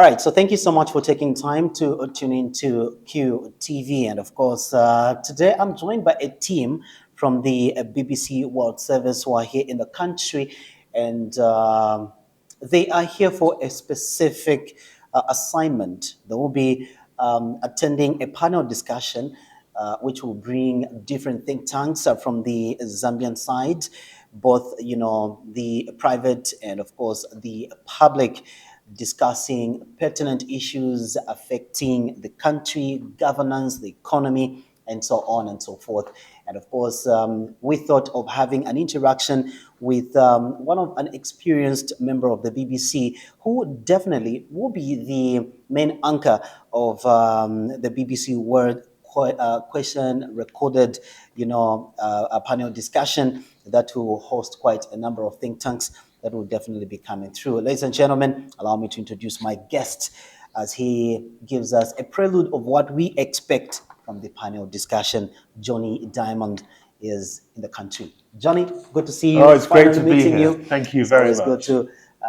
All right, so thank you so much for taking time to tune in to QTV. And of course, today I'm joined by a team from the BBC World Service who are here in the country, and they are here for a specific assignment. They will be attending a panel discussion which will bring different think tanks from the Zambian side, both the private and of course the public, discussing pertinent issues affecting the country, governance, the economy, and so on and so forth. And of course, we thought of having an interaction with an experienced member of the BBC who definitely will be the main anchor of the BBC World question recorded, a panel discussion that will host quite a number of think tanks that will definitely be coming through. Ladies and gentlemen, allow me to introduce my guest as he gives us a prelude of what we expect from the panel discussion. Jonny Dymond is in the country. Jonny, good to see you. Oh, it's great to be here. Thank you very much.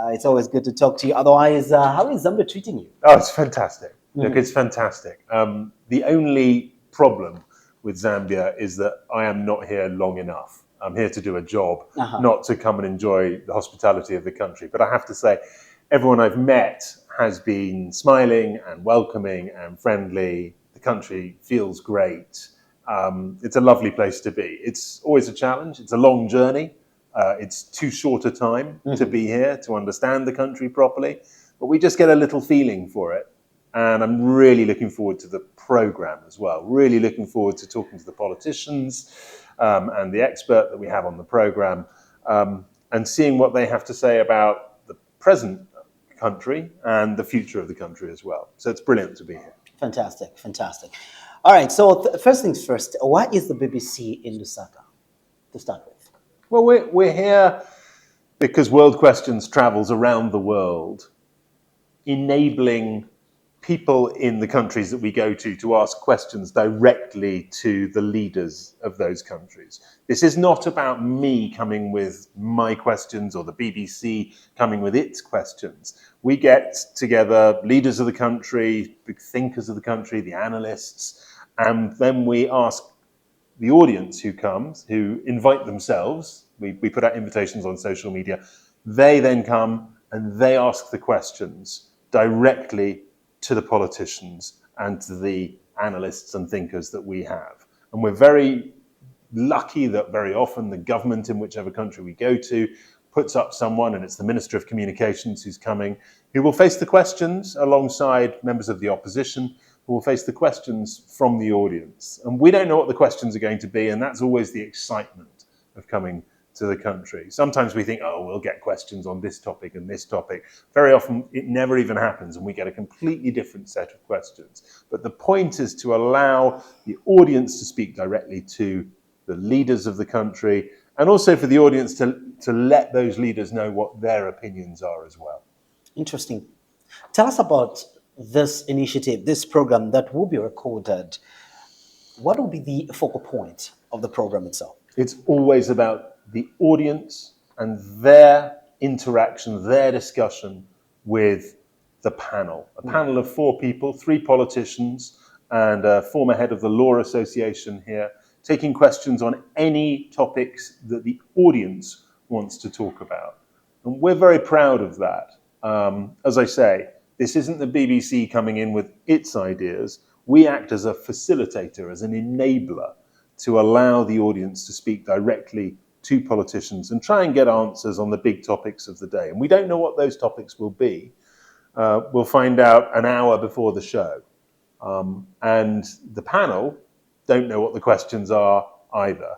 It's always good to talk to you. Otherwise, how is Zambia treating you? Oh, it's fantastic. Look, it's fantastic. The only problem with Zambia is that I am not here long enough. I'm here to do a job, not to come and enjoy the hospitality of the country. But I have to say, everyone I've met has been smiling and welcoming and friendly. The country feels great. It's a lovely place to be. It's always a challenge. It's a long journey. It's too short a time to be here, to understand the country properly. But we just get a little feeling for it. And I'm really looking forward to the program as well. Really looking forward to talking to the politicians and the expert that we have on the program, and seeing what they have to say about the present country and the future of the country as well. So it's brilliant to be here. Fantastic, fantastic. All right, so first things first, why is the BBC in Lusaka to start with? Well, we're here because World Questions travels around the world, enabling people in the countries that we go to ask questions directly to the leaders of those countries. This is not about me coming with my questions or the BBC coming with its questions. We get together leaders of the country, big thinkers of the country, the analysts, and then we ask the audience who comes, who invite themselves. We put out invitations on social media. They then come and they ask the questions directly to the politicians and to the analysts and thinkers that we have. And we're very lucky that very often the government in whichever country we go to puts up someone, and it's the Minister of Communications who's coming, who will face the questions alongside members of the opposition, who will face the questions from the audience. And we don't know what the questions are going to be, and that's always the excitement of coming to the country. Sometimes we think, oh, we'll get questions on this topic and this topic. Very often it never even happens and we get a completely different set of questions. But the point is to allow the audience to speak directly to the leaders of the country, and also for the audience to let those leaders know what their opinions are as well. Interesting. Tell us about this initiative, this program that will be recorded. What will be the focal point of the program itself? It's always about the audience and their interaction, their discussion with the panel. A panel of 4 people, 3 politicians and a former head of the Law Association here, taking questions on any topics that the audience wants to talk about. And we're very proud of that. As I say, this isn't the BBC coming in with its ideas. We act as a facilitator, as an enabler, to allow the audience to speak directly to politicians and try and get answers on the big topics of the day. And we don't know what those topics will be. We'll find out an hour before the show. And the panel don't know what the questions are either.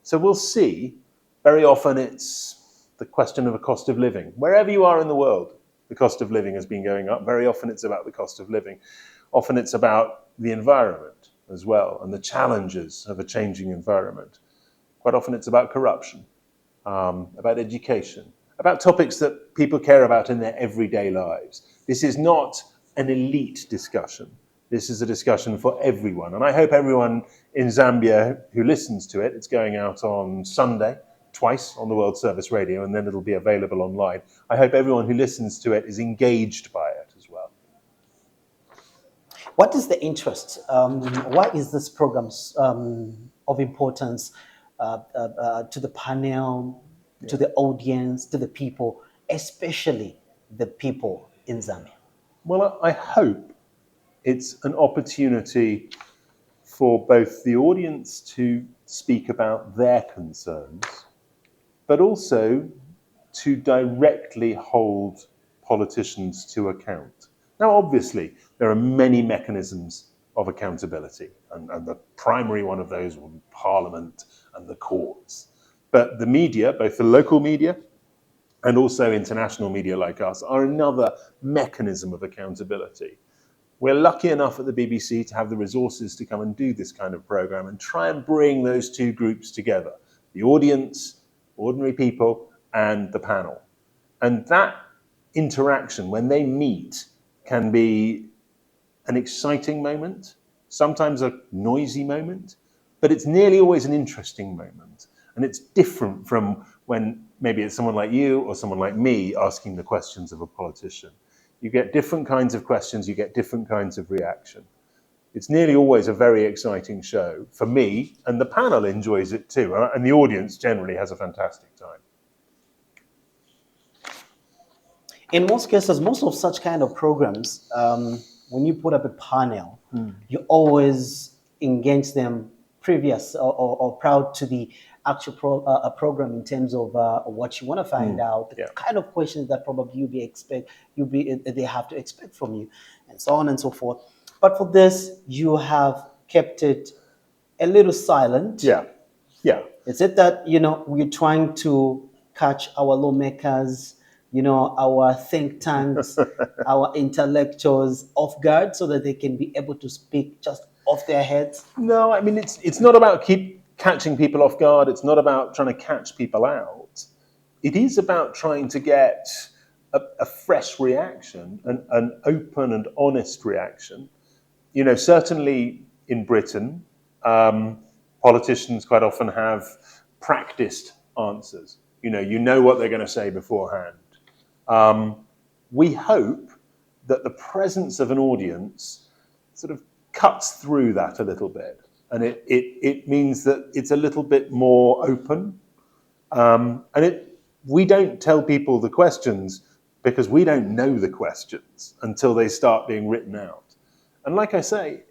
So we'll see. Very often it's the question of a cost of living. Wherever you are in the world, the cost of living has been going up. Very often it's about the cost of living. Often it's about the environment as well and the challenges of a changing environment. Quite often it's about corruption, about education, about topics that people care about in their everyday lives. This is not an elite discussion. This is a discussion for everyone. And I hope everyone in Zambia who listens to it, it's going out on Sunday, twice on the World Service Radio, and then it'll be available online. I hope everyone who listens to it is engaged by it as well. What is the interest? Why is this program of importance to the panel, to the audience, to the people, especially the people in Zambia? Well, I hope it's an opportunity for both the audience to speak about their concerns, but also to directly hold politicians to account. Now, obviously, there are many mechanisms of accountability, and the primary one of those will be Parliament and the courts. But the media, both the local media and also international media like us, are another mechanism of accountability. We're lucky enough at the BBC to have the resources to come and do this kind of program and try and bring those two groups together, the audience, ordinary people, and the panel. And that interaction, when they meet, can be an exciting moment, sometimes a noisy moment, but it's nearly always an interesting moment. And it's different from when maybe it's someone like you or someone like me asking the questions of a politician. You get different kinds of questions, you get different kinds of reaction. It's nearly always a very exciting show for me, and the panel enjoys it too, and the audience generally has a fantastic time. In most cases, most of such kind of programs, when you put up a panel, you always engage them previous or proud to the actual program in terms of what you want to find out, the kind of questions that probably they have to expect from you, and so on and so forth. But for this, you have kept it a little silent. Yeah. Is it that we're trying to catch our lawmakers, our think tanks, our intellectuals off guard so that they can be able to speak just off their heads? No, I mean, it's not about keep catching people off guard. It's not about trying to catch people out. It is about trying to get a fresh reaction, an open and honest reaction. Certainly in Britain, politicians quite often have practiced answers. You know what they're going to say beforehand. We hope that the presence of an audience sort of cuts through that a little bit, and it means that it's a little bit more open. We don't tell people the questions because we don't know the questions until they start being written out. And like I say,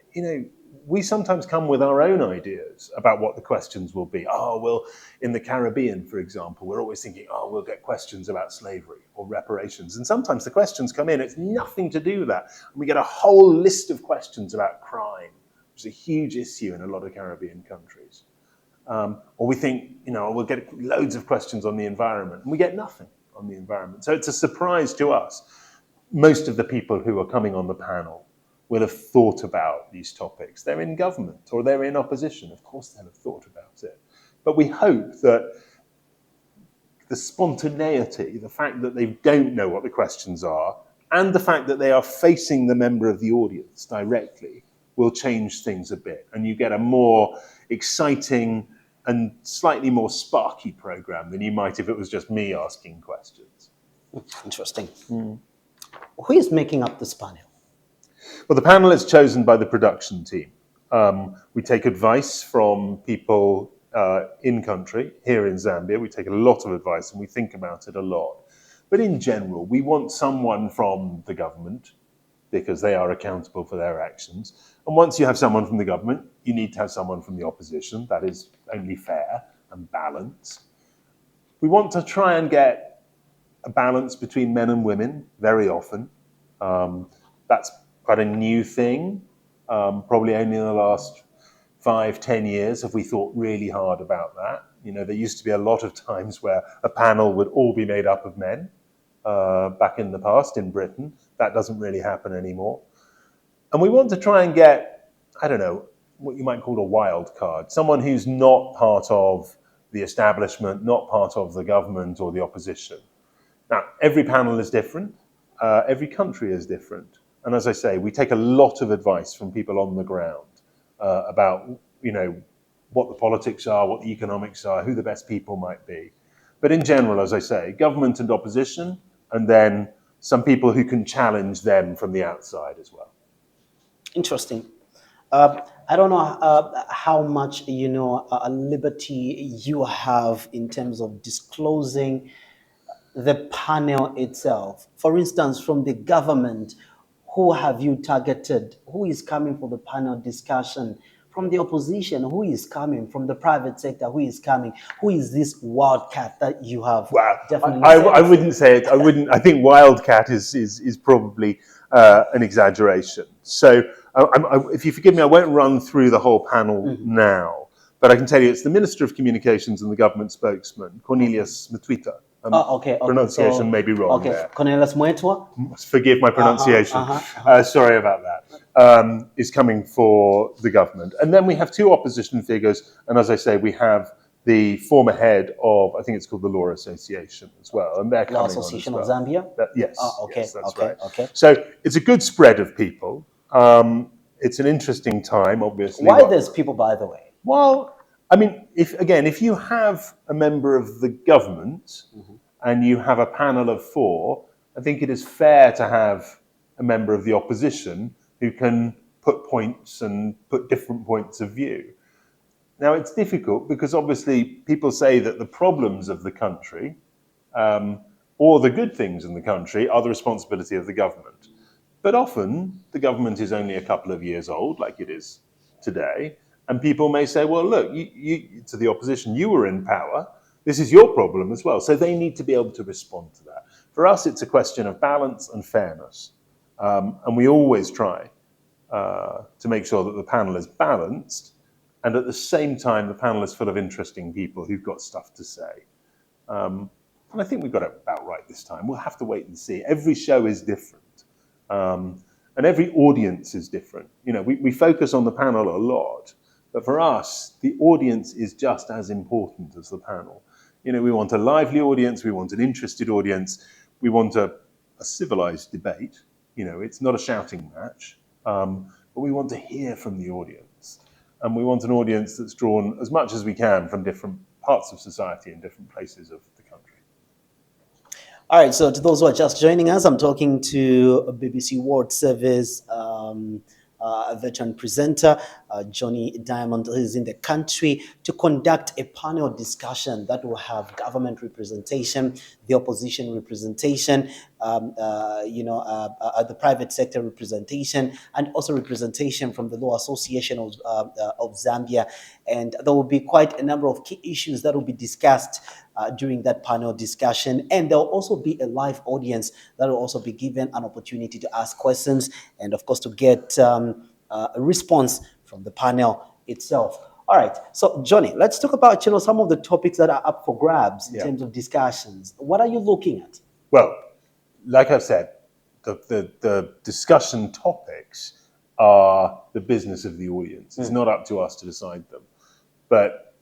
we sometimes come with our own ideas about what the questions will be. Well, in the Caribbean, for example, we're always thinking, we'll get questions about slavery or reparations. And sometimes the questions come in, it's nothing to do with that. And we get a whole list of questions about crime, which is a huge issue in a lot of Caribbean countries. Or we think, we'll get loads of questions on the environment, and we get nothing on the environment. So it's a surprise to us. Most of the people who are coming on the panel will have thought about these topics. They're in government or they're in opposition. Of course they'll have thought about it. But we hope that the spontaneity, the fact that they don't know what the questions are, and the fact that they are facing the member of the audience directly will change things a bit. And you get a more exciting and slightly more sparky program than you might if it was just me asking questions. Interesting. Who is making up this panel? Well, the panel is chosen by the production team. We take advice from people in country, here in Zambia. We take a lot of advice and we think about it a lot. But in general, we want someone from the government because they are accountable for their actions. And once you have someone from the government, you need to have someone from the opposition. That is only fair and balanced. We want to try and get a balance between men and women very often. That's quite a new thing. Probably only in the last 5-10 years have we thought really hard about that. There used to be a lot of times where a panel would all be made up of men back in the past in Britain. That doesn't really happen anymore. And we want to try and get, what you might call a wild card, someone who's not part of the establishment, not part of the government or the opposition. Now, every panel is different. Every country is different. And as I say, we take a lot of advice from people on the ground about, what the politics are, what the economics are, who the best people might be. But in general, as I say, government and opposition, and then some people who can challenge them from the outside as well. Interesting. I don't know how much liberty you have in terms of disclosing the panel itself. For instance, from the government, who have you targeted? Who is coming for the panel discussion? From the opposition, who is coming? From the private sector, who is coming? Who is this wildcat that you have Well, definitely I wouldn't say it. I wouldn't. I think wildcat is probably an exaggeration. So, if you forgive me, I won't run through the whole panel now. But I can tell you, it's the Minister of Communications and the government spokesman, Cornelius Mtwita. Okay. Pronunciation So, may be wrong okay, there. Cornelius Mwetwa. Forgive my pronunciation. Sorry about that. Is coming for the government. And then we have two opposition figures. And as I say, we have the former head of, I think it's called the Law Association as well. And they're Law coming Association on of as well. Zambia. Yes, Okay. yes, that's Okay. right. Okay. So it's a good spread of people. It's an interesting time, obviously. Why there's people, by the way? Well, I mean, if you have a member of the government and you have a panel of four, I think it is fair to have a member of the opposition who can put points and put different points of view. Now, it's difficult because obviously people say that the problems of the country or the good things in the country are the responsibility of the government. But often the government is only a couple of years old, like it is today. And people may say, well, look, you to the opposition, you were in power. This is your problem as well. So they need to be able to respond to that. For us, it's a question of balance and fairness. And we always try to make sure that the panel is balanced. And at the same time, the panel is full of interesting people who've got stuff to say. And I think we've got it about right this time. We'll have to wait and see. Every show is different. And every audience is different. You know, we focus on the panel a lot. But for us, the audience is just as important as the panel. You know, we want a lively audience. We want an interested audience. We want a civilized debate. You know, it's not a shouting match. But we want to hear from the audience. And we want an audience that's drawn as much as we can from different parts of society and different places of the country. All right, so to those who are just joining us, I'm talking to a BBC World Service veteran presenter, Jonny Dymond, who is in the country to conduct a panel discussion that will have government representation, the opposition representation, the private sector representation, and also representation from the Law Association of Zambia. And there will be quite a number of key issues that will be discussed during that panel discussion. And there will also be a live audience that will also be given an opportunity to ask questions and, of course, to get a response from the panel itself. All right. So, Jonny, let's talk about some of the topics that are up for grabs in terms of discussions. What are you looking at? Well, like I've said, the discussion topics are the business of the audience. It's not up to us to decide them. But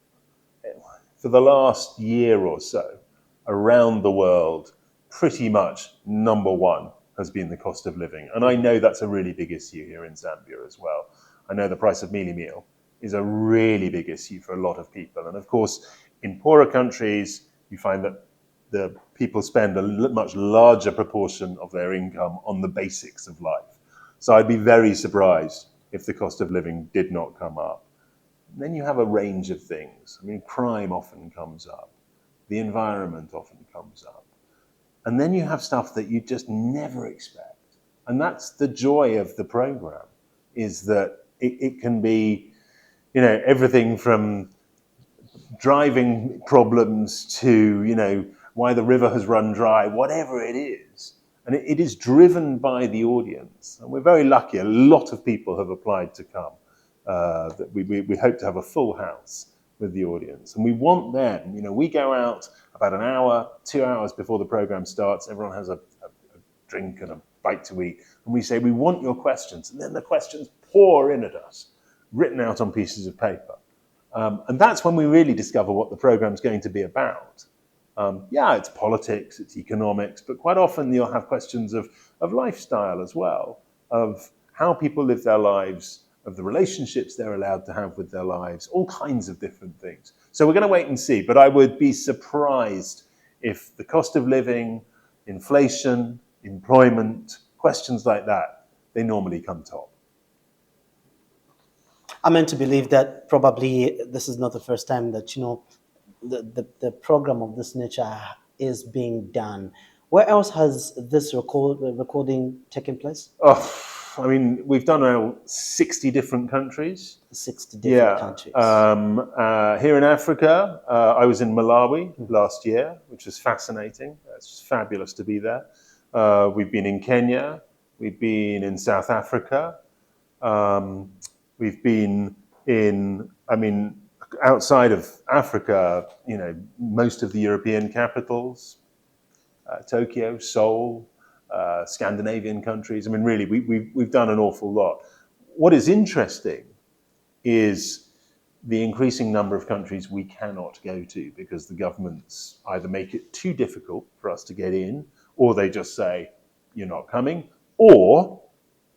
for the last year or so, around the world, pretty much number one has been the cost of living. And I know that's a really big issue here in Zambia as well. I know the price of meal is a really big issue for a lot of people. And of course, in poorer countries, you find that the people spend a much larger proportion of their income on the basics of life. So I'd be very surprised if the cost of living did not come up. And then you have a range of things. I mean, crime often comes up. The environment often comes up. And then you have stuff that you just never expect. And that's the joy of the program, is that it can be, everything from driving problems to, why the river has run dry, whatever it is. And it is driven by the audience. And we're very lucky. A lot of people have applied to come. That we hope to have a full house with the audience. And we want them, we go out about an hour, 2 hours before the program starts. Everyone has a drink and a bite to eat. And we say, we want your questions. And then the questions pour in at us, written out on pieces of paper. And that's when we really discover what the program's going to be about. It's politics, it's economics, but quite often you'll have questions of lifestyle as well, of how people live their lives of the relationships they're allowed to have with their lives, all kinds of different things. So we're going to wait and see, but I would be surprised if the cost of living, inflation, employment, questions like that, they normally come top. I'm meant to believe that probably this is not the first time that, the program of this nature is being done. Where else has this recording taken place? Oh, I mean, we've done around 60 different countries. 60 different Yeah. countries. Here in Africa, I was in Malawi last year, which was fascinating. It's fabulous to be there. We've been in Kenya. We've been in South Africa. We've been in, outside of Africa, most of the European capitals, Tokyo, Seoul, Scandinavian countries. I mean, really, we've done an awful lot. What is interesting is the increasing number of countries we cannot go to because the governments either make it too difficult for us to get in, or they just say, you're not coming, or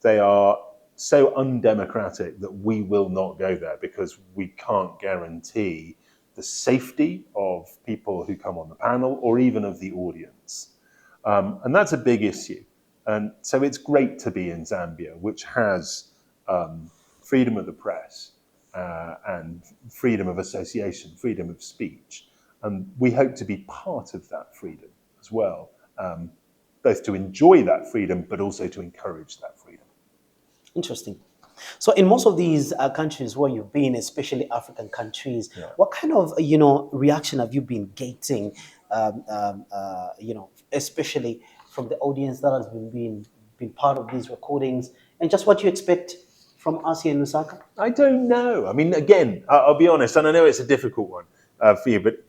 they are so undemocratic that we will not go there because we can't guarantee the safety of people who come on the panel or even of the audience. And that's a big issue. And so it's great to be in Zambia, which has freedom of the press and freedom of association, freedom of speech. And we hope to be part of that freedom as well, both to enjoy that freedom, but also to encourage that freedom. Interesting. So in most of these countries where you've been, especially African countries, what kind of reaction have you been getting, especially from the audience that has been part of these recordings, and just what you expect from us here in Lusaka? I don't know. I mean, again, I'll be honest, and I know it's a difficult one for you, but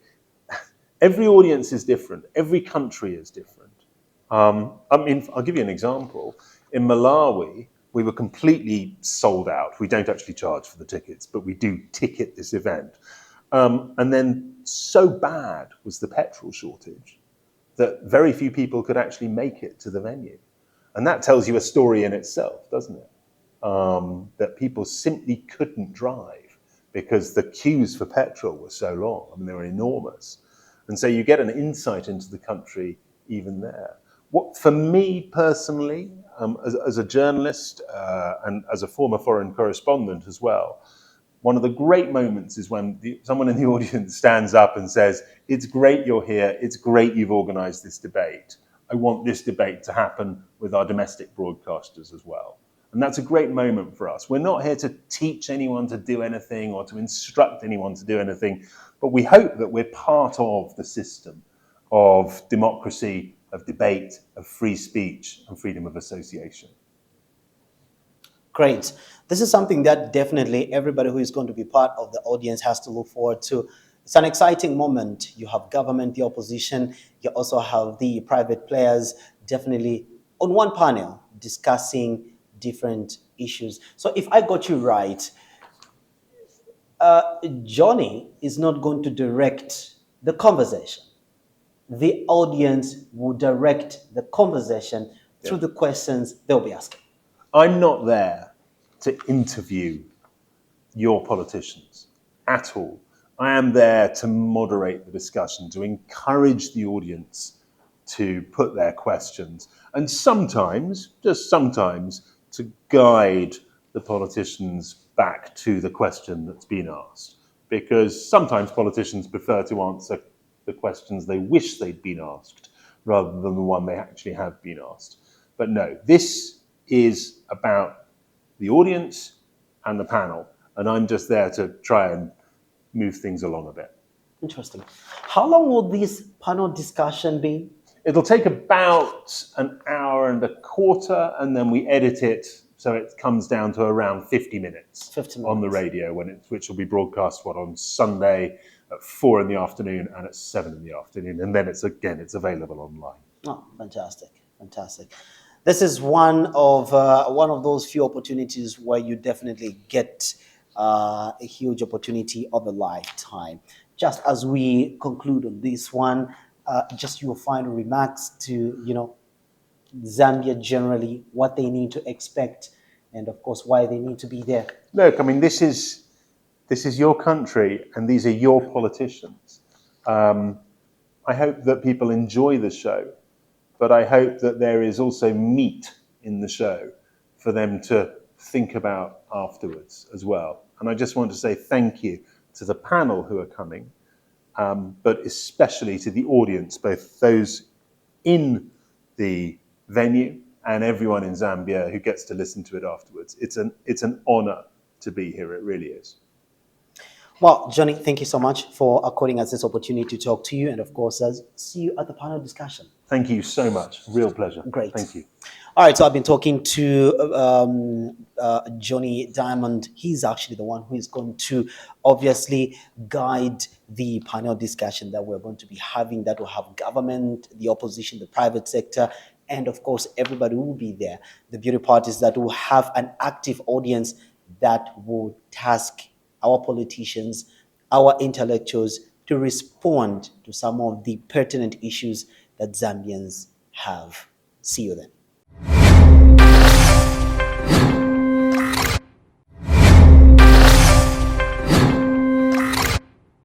every audience is different. Every country is different. I'll give you an example. In Malawi, we were completely sold out. We don't actually charge for the tickets, but we do ticket this event. And then so bad was the petrol shortage that very few people could actually make it to the venue. And that tells you a story in itself, doesn't it? That people simply couldn't drive because the queues for petrol were so long. I mean, they were enormous. And so you get an insight into the country even there. What, for me personally, as a journalist and as a former foreign correspondent as well, one of the great moments is when someone in the audience stands up and says, it's great you're here, it's great you've organised this debate. I want this debate to happen with our domestic broadcasters as well. And that's a great moment for us. We're not here to teach anyone to do anything or to instruct anyone to do anything, but we hope that we're part of the system of democracy, of debate, of free speech, and freedom of association. Great. This is something that definitely everybody who is going to be part of the audience has to look forward to. It's an exciting moment. You have government, the opposition, you also have the private players definitely on one panel discussing different issues. So if I got you right, Jonny is not going to direct the conversation. The audience will direct the conversation through the questions they'll be asking. I'm not there to interview your politicians at all. I am there to moderate the discussion, to encourage the audience to put their questions, and sometimes, just sometimes, to guide the politicians back to the question that's been asked. Because sometimes politicians prefer to answer the questions they wish they'd been asked rather than the one they actually have been asked. But no, this is about the audience and the panel, and I'm just there to try and move things along a bit. Interesting. How long will this panel discussion be? It'll take about an hour and a quarter, and then we edit it so it comes down to around 50 minutes, 50 minutes. On the radio, which will be broadcast on Sunday at 4 in the afternoon and at 7 in the afternoon, and then it's available online. Oh, fantastic, fantastic. This is one of those few opportunities where you definitely get a huge opportunity of a lifetime. Just as we conclude on this one, just your final remarks to Zambia generally, what they need to expect and of course why they need to be there. Look, I mean, this is your country, and these are your politicians. I hope that people enjoy the show, but I hope that there is also meat in the show for them to think about afterwards as well. And I just want to say thank you to the panel who are coming, but especially to the audience, both those in the venue and everyone in Zambia who gets to listen to it afterwards. It's an honor to be here. It really is. Well, Johnny, thank you so much for according us this opportunity to talk to you, and of course, see you at the panel discussion. Thank you so much. Real pleasure. Great. Thank you. All right, so I've been talking to Jonny Dymond. He's actually the one who is going to obviously guide the panel discussion that we're going to be having, that will have government, the opposition, the private sector, and of course, everybody will be there. The beauty part is that we'll have an active audience that will task our politicians, our intellectuals to respond to some of the pertinent issues that Zambians have. See you then.